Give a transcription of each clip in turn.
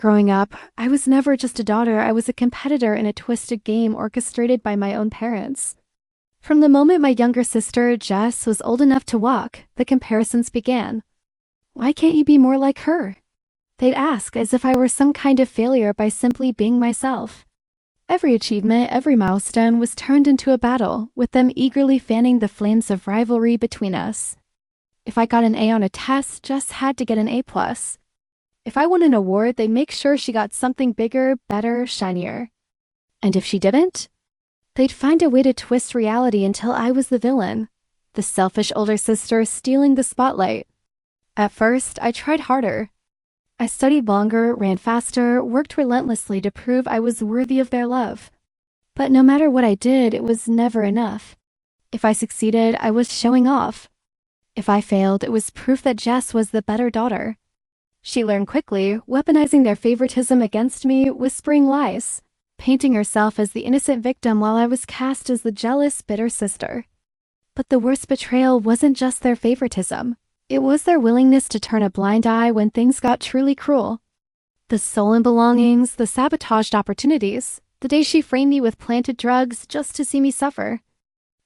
Growing up, I was never just a daughter, I was a competitor in a twisted game orchestrated by my own parents. From the moment my younger sister, Jess, was old enough to walk, the comparisons began. Why can't you be more like her? They'd ask as if I were some kind of failure by simply being myself. Every achievement, every milestone was turned into a battle, with them eagerly fanning the flames of rivalry between us. If I got an A on a test, Jess had to get an A+. If I won an award, they'd make sure she got something bigger, better, shinier. And if she didn't, they'd find a way to twist reality until I was the villain, the selfish older sister stealing the spotlight. At first, I tried harder. I studied longer, ran faster, worked relentlessly to prove I was worthy of their love. But no matter what I did, it was never enough. If I succeeded, I was showing off. If I failed, it was proof that Jess was the better daughter. She learned quickly, weaponizing their favoritism against me, whispering lies, painting herself as the innocent victim while I was cast as the jealous, bitter sister. But the worst betrayal wasn't just their favoritism. It was their willingness to turn a blind eye when things got truly cruel. The stolen belongings, the sabotaged opportunities, the day she framed me with planted drugs just to see me suffer.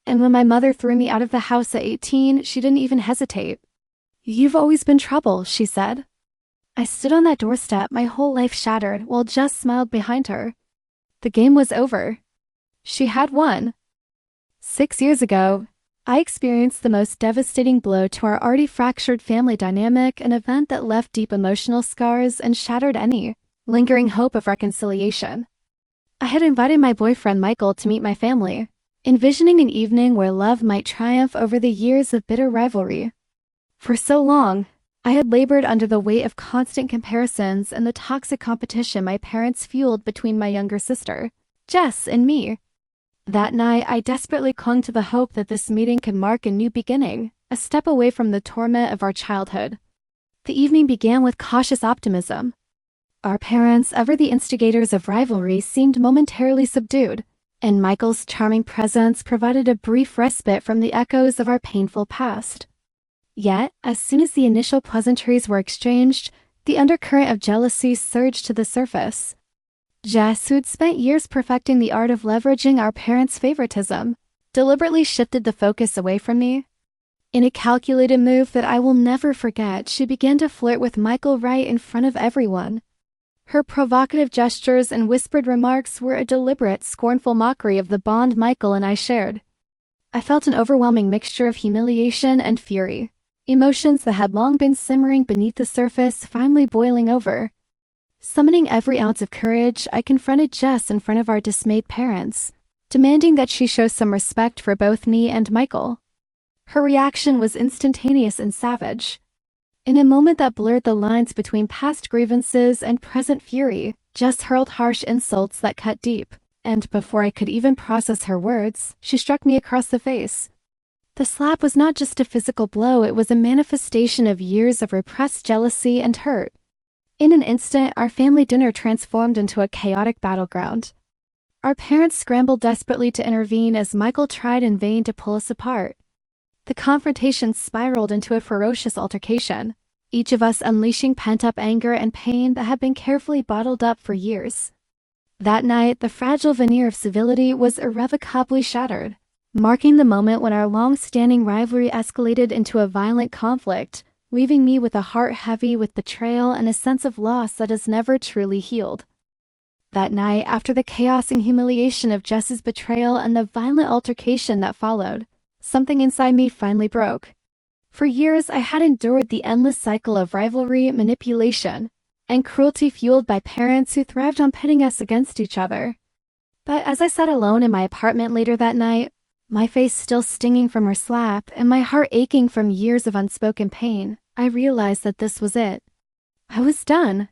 And when my mother threw me out of the house at 18, she didn't even hesitate. "You've always been trouble," she said. I stood on that doorstep, my whole life shattered, while Jess smiled behind her. The game was over. She had won. 6 years ago, I experienced the most devastating blow to our already fractured family dynamic, an event that left deep emotional scars and shattered any lingering hope of reconciliation. I had invited my boyfriend Michael to meet my family, envisioning an evening where love might triumph over the years of bitter rivalry. For so long, I had labored under the weight of constant comparisons and the toxic competition my parents fueled between my younger sister, Jess, and me. That night, I desperately clung to the hope that this meeting could mark a new beginning, a step away from the torment of our childhood. The evening began with cautious optimism. Our parents, ever the instigators of rivalry, seemed momentarily subdued, and Michael's charming presence provided a brief respite from the echoes of our painful past. Yet, as soon as the initial pleasantries were exchanged, the undercurrent of jealousy surged to the surface. Jess, who had spent years perfecting the art of leveraging our parents' favoritism, deliberately shifted the focus away from me. In a calculated move that I will never forget, she began to flirt with Michael right in front of everyone. Her provocative gestures and whispered remarks were a deliberate, scornful mockery of the bond Michael and I shared. I felt an overwhelming mixture of humiliation and fury, emotions that had long been simmering beneath the surface finally boiling over. Summoning every ounce of courage, I confronted Jess in front of our dismayed parents, demanding that she show some respect for both me and Michael. Her reaction was instantaneous and savage. In a moment that blurred the lines between past grievances and present fury, Jess hurled harsh insults that cut deep, and before I could even process her words, she struck me across the face. The slap was not just a physical blow, it was a manifestation of years of repressed jealousy and hurt. In an instant, our family dinner transformed into a chaotic battleground. Our parents scrambled desperately to intervene as Michael tried in vain to pull us apart. The confrontation spiraled into a ferocious altercation, each of us unleashing pent-up anger and pain that had been carefully bottled up for years. That night, the fragile veneer of civility was irrevocably shattered, marking the moment when our long-standing rivalry escalated into a violent conflict, leaving me with a heart heavy with betrayal and a sense of loss that has never truly healed. That night, after the chaos and humiliation of Jess's betrayal and the violent altercation that followed, something inside me finally broke. For years, I had endured the endless cycle of rivalry, manipulation, and cruelty fueled by parents who thrived on pitting us against each other. But as I sat alone in my apartment later that night, my face still stinging from her slap and my heart aching from years of unspoken pain, I realized that this was it. I was done.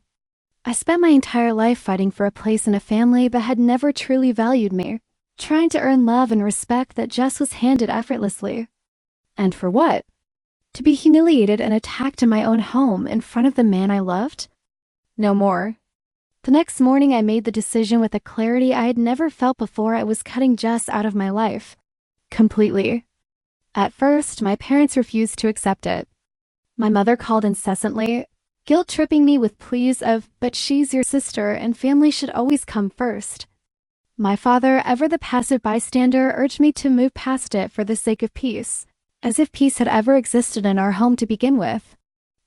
I spent my entire life fighting for a place in a family that had never truly valued me, trying to earn love and respect that Jess was handed effortlessly. And for what? To be humiliated and attacked in my own home in front of the man I loved? No more. The next morning I made the decision with a clarity I had never felt before. I was cutting Jess out of my life. Completely. At first, my parents refused to accept it. My mother called incessantly, guilt-tripping me with pleas of, "But she's your sister and family should always come first." My father, ever the passive bystander, urged me to move past it for the sake of peace, as if peace had ever existed in our home to begin with.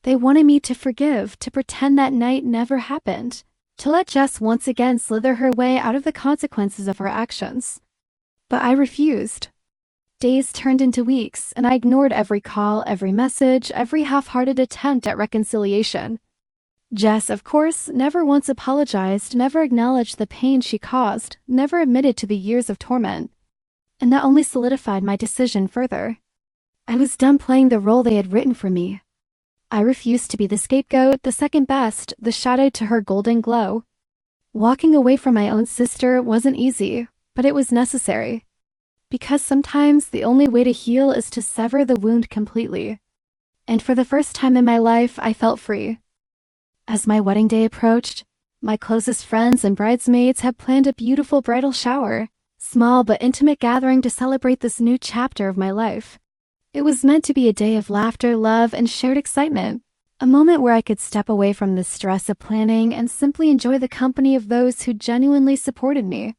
They wanted me to forgive, to pretend that night never happened, to let Jess once again slither her way out of the consequences of her actions. But I refused. Days turned into weeks, and I ignored every call, every message, every half-hearted attempt at reconciliation. Jess, of course, never once apologized, never acknowledged the pain she caused, never admitted to the years of torment. And that only solidified my decision further. I was done playing the role they had written for me. I refused to be the scapegoat, the second best, the shadow to her golden glow. Walking away from my own sister wasn't easy, but it was necessary. Because sometimes the only way to heal is to sever the wound completely. And for the first time in my life, I felt free. As my wedding day approached, my closest friends and bridesmaids had planned a beautiful bridal shower, small but intimate gathering to celebrate this new chapter of my life. It was meant to be a day of laughter, love, and shared excitement, a moment where I could step away from the stress of planning and simply enjoy the company of those who genuinely supported me.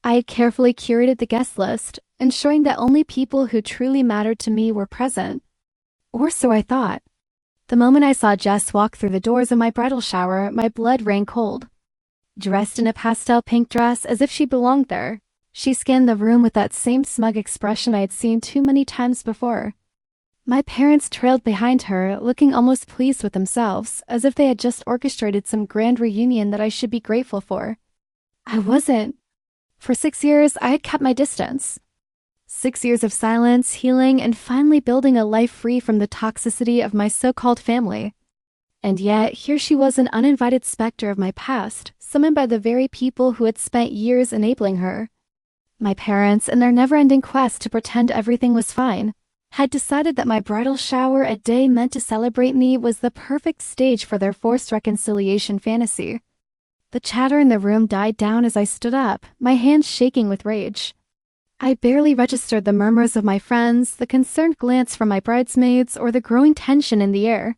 I had carefully curated the guest list, ensuring that only people who truly mattered to me were present. Or so I thought. The moment I saw Jess walk through the doors of my bridal shower, my blood ran cold. Dressed in a pastel pink dress as if she belonged there, she scanned the room with that same smug expression I had seen too many times before. My parents trailed behind her, looking almost pleased with themselves, as if they had just orchestrated some grand reunion that I should be grateful for. I wasn't. For 6 years, I had kept my distance. 6 years of silence, healing, and finally building a life free from the toxicity of my so-called family. And yet, here she was, an uninvited specter of my past, summoned by the very people who had spent years enabling her. My parents, in their never-ending quest to pretend everything was fine, had decided that my bridal shower, a day meant to celebrate me, was the perfect stage for their forced reconciliation fantasy. The chatter in the room died down as I stood up, my hands shaking with rage. I barely registered the murmurs of my friends, the concerned glance from my bridesmaids, or the growing tension in the air.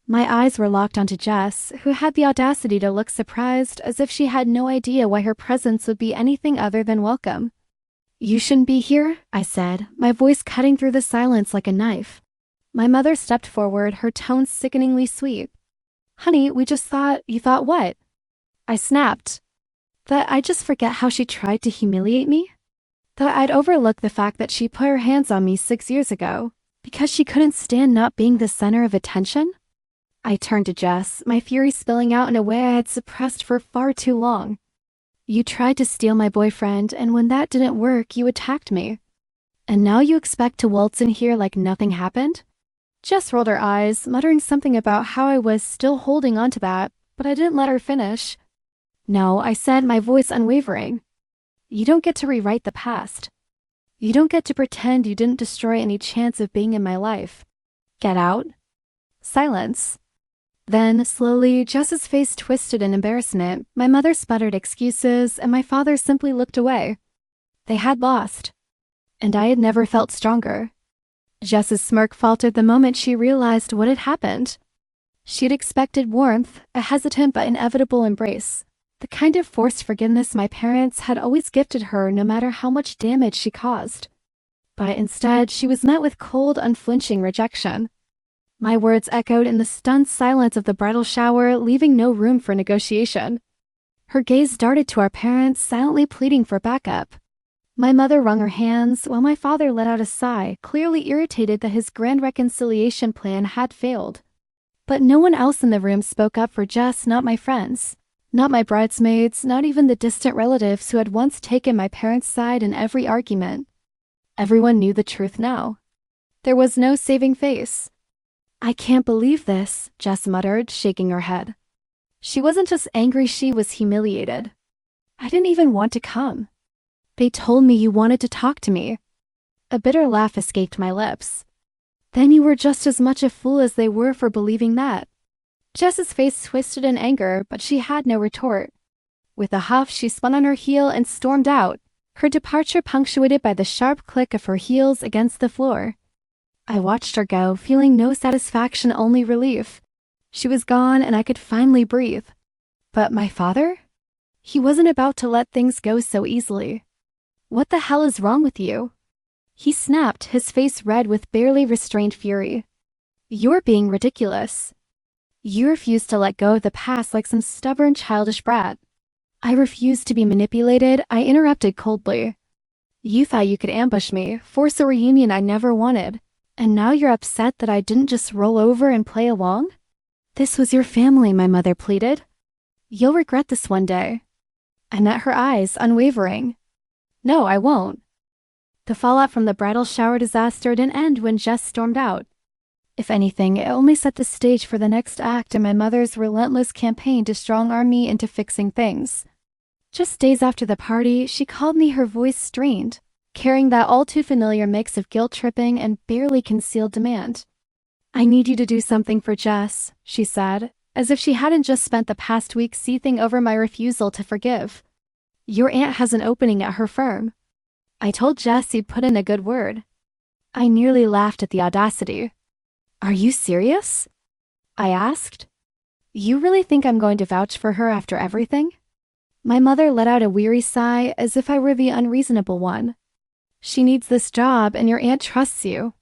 My eyes were locked onto Jess, who had the audacity to look surprised, as if she had no idea why her presence would be anything other than welcome. "You shouldn't be here," I said, my voice cutting through the silence like a knife. My mother stepped forward, her tone sickeningly sweet. "Honey, we just thought..." "You thought what?" I snapped. That I'd just forget how she tried to humiliate me? That I'd overlook the fact that she put her hands on me 6 years ago, because she couldn't stand not being the center of attention? I turned to Jess, my fury spilling out in a way I had suppressed for far too long. "You tried to steal my boyfriend, and when that didn't work, you attacked me. And now you expect to waltz in here like nothing happened?" Jess rolled her eyes, muttering something about how I was still holding on to that, but I didn't let her finish. "No," I said, my voice unwavering. "You don't get to rewrite the past. You don't get to pretend you didn't destroy any chance of being in my life. Get out." Silence. Then, slowly, Jess's face twisted in embarrassment, my mother sputtered excuses, and my father simply looked away. They had lost. And I had never felt stronger. Jess's smirk faltered the moment she realized what had happened. She'd expected warmth, a hesitant but inevitable embrace. The kind of forced forgiveness my parents had always gifted her no matter how much damage she caused. But instead, she was met with cold, unflinching rejection. My words echoed in the stunned silence of the bridal shower, leaving no room for negotiation. Her gaze darted to our parents, silently pleading for backup. My mother wrung her hands, while my father let out a sigh, clearly irritated that his grand reconciliation plan had failed. But no one else in the room spoke up for Jess, not my friends. Not my bridesmaids, not even the distant relatives who had once taken my parents' side in every argument. Everyone knew the truth now. There was no saving face. "I can't believe this," Jess muttered, shaking her head. She wasn't just angry, she was humiliated. "I didn't even want to come. They told me you wanted to talk to me." A bitter laugh escaped my lips. "Then you were just as much a fool as they were for believing that." Jess's face twisted in anger, but she had no retort. With a huff, she spun on her heel and stormed out, her departure punctuated by the sharp click of her heels against the floor. I watched her go, feeling no satisfaction, only relief. She was gone and I could finally breathe. But my father? He wasn't about to let things go so easily. What the hell is wrong with you? He snapped, his face red with barely restrained fury. You're being ridiculous. You refuse to let go of the past like some stubborn childish brat. I refused to be manipulated, I interrupted coldly. You thought you could ambush me, force a reunion I never wanted, and now you're upset that I didn't just roll over and play along? This was your family, my mother pleaded. You'll regret this one day. I met her eyes, unwavering. No, I won't. The fallout from the bridal shower disaster didn't end when Jess stormed out. If anything, it only set the stage for the next act in my mother's relentless campaign to strong-arm me into fixing things. Just days after the party, she called me, her voice strained, carrying that all-too-familiar mix of guilt-tripping and barely concealed demand. I need you to do something for Jess, she said, as if she hadn't just spent the past week seething over my refusal to forgive. Your aunt has an opening at her firm. I told Jess you'd put in a good word. I nearly laughed at the audacity. Are you serious? I asked. You really think I'm going to vouch for her after everything? My mother let out a weary sigh as if I were the unreasonable one. She needs this job and your aunt trusts you.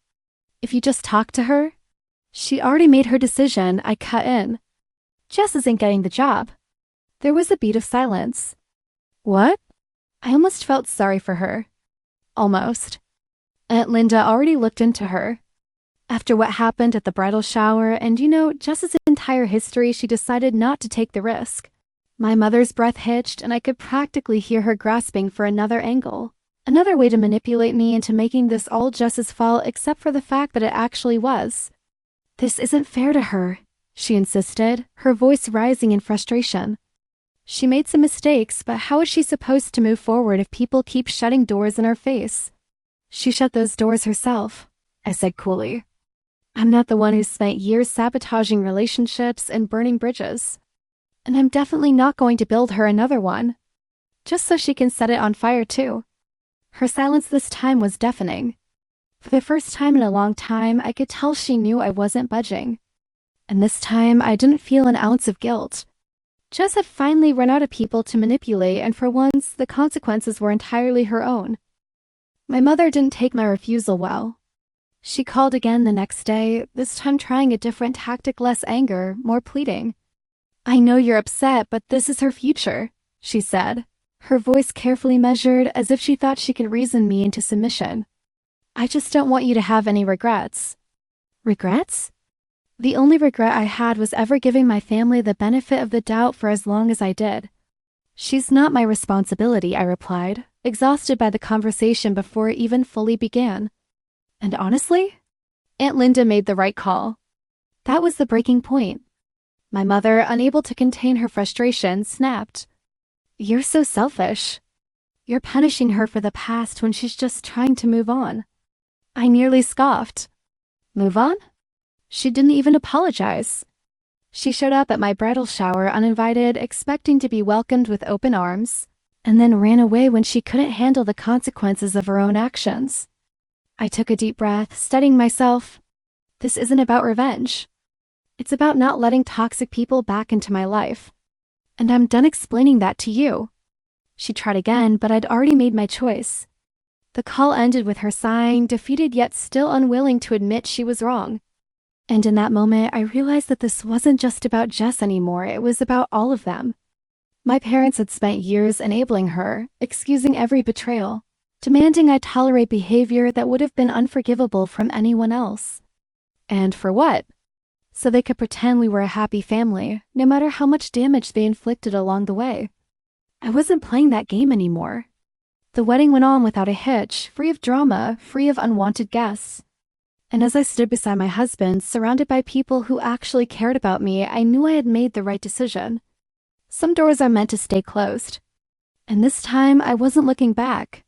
If you just talk to her. She already made her decision, I cut in. Jess isn't getting the job. There was a beat of silence. What? I almost felt sorry for her. Almost. Aunt Linda already looked into her. After what happened at the bridal shower and, Jess's entire history, she decided not to take the risk. My mother's breath hitched and I could practically hear her grasping for another angle. Another way to manipulate me into making this all Jess's fault except for the fact that it actually was. This isn't fair to her, she insisted, her voice rising in frustration. She made some mistakes, but how is she supposed to move forward if people keep shutting doors in her face? She shut those doors herself, I said coolly. I'm not the one who spent years sabotaging relationships and burning bridges. And I'm definitely not going to build her another one. Just so she can set it on fire too. Her silence this time was deafening. For the first time in a long time, I could tell she knew I wasn't budging. And this time, I didn't feel an ounce of guilt. Jess had finally run out of people to manipulate, and for once, the consequences were entirely her own. My mother didn't take my refusal well. She called again the next day, this time trying a different tactic, less anger, more pleading. I know you're upset, but this is her future, she said, her voice carefully measured as if she thought she could reason me into submission. I just don't want you to have any regrets. Regrets? The only regret I had was ever giving my family the benefit of the doubt for as long as I did. She's not my responsibility, I replied, exhausted by the conversation before it even fully began. And honestly, Aunt Linda made the right call. That was the breaking point. My mother, unable to contain her frustration, snapped. You're so selfish. You're punishing her for the past when she's just trying to move on. I nearly scoffed. Move on? She didn't even apologize. She showed up at my bridal shower uninvited, expecting to be welcomed with open arms, and then ran away when she couldn't handle the consequences of her own actions. I took a deep breath, steadying myself. This isn't about revenge. It's about not letting toxic people back into my life. And I'm done explaining that to you. She tried again, but I'd already made my choice. The call ended with her sighing, defeated yet still unwilling to admit she was wrong. And in that moment, I realized that this wasn't just about Jess anymore, it was about all of them. My parents had spent years enabling her, excusing every betrayal, demanding I tolerate behavior that would have been unforgivable from anyone else. And for what? So they could pretend we were a happy family, no matter how much damage they inflicted along the way. I wasn't playing that game anymore. The wedding went on without a hitch, free of drama, free of unwanted guests. And as I stood beside my husband, surrounded by people who actually cared about me, I knew I had made the right decision. Some doors are meant to stay closed. And this time, I wasn't looking back.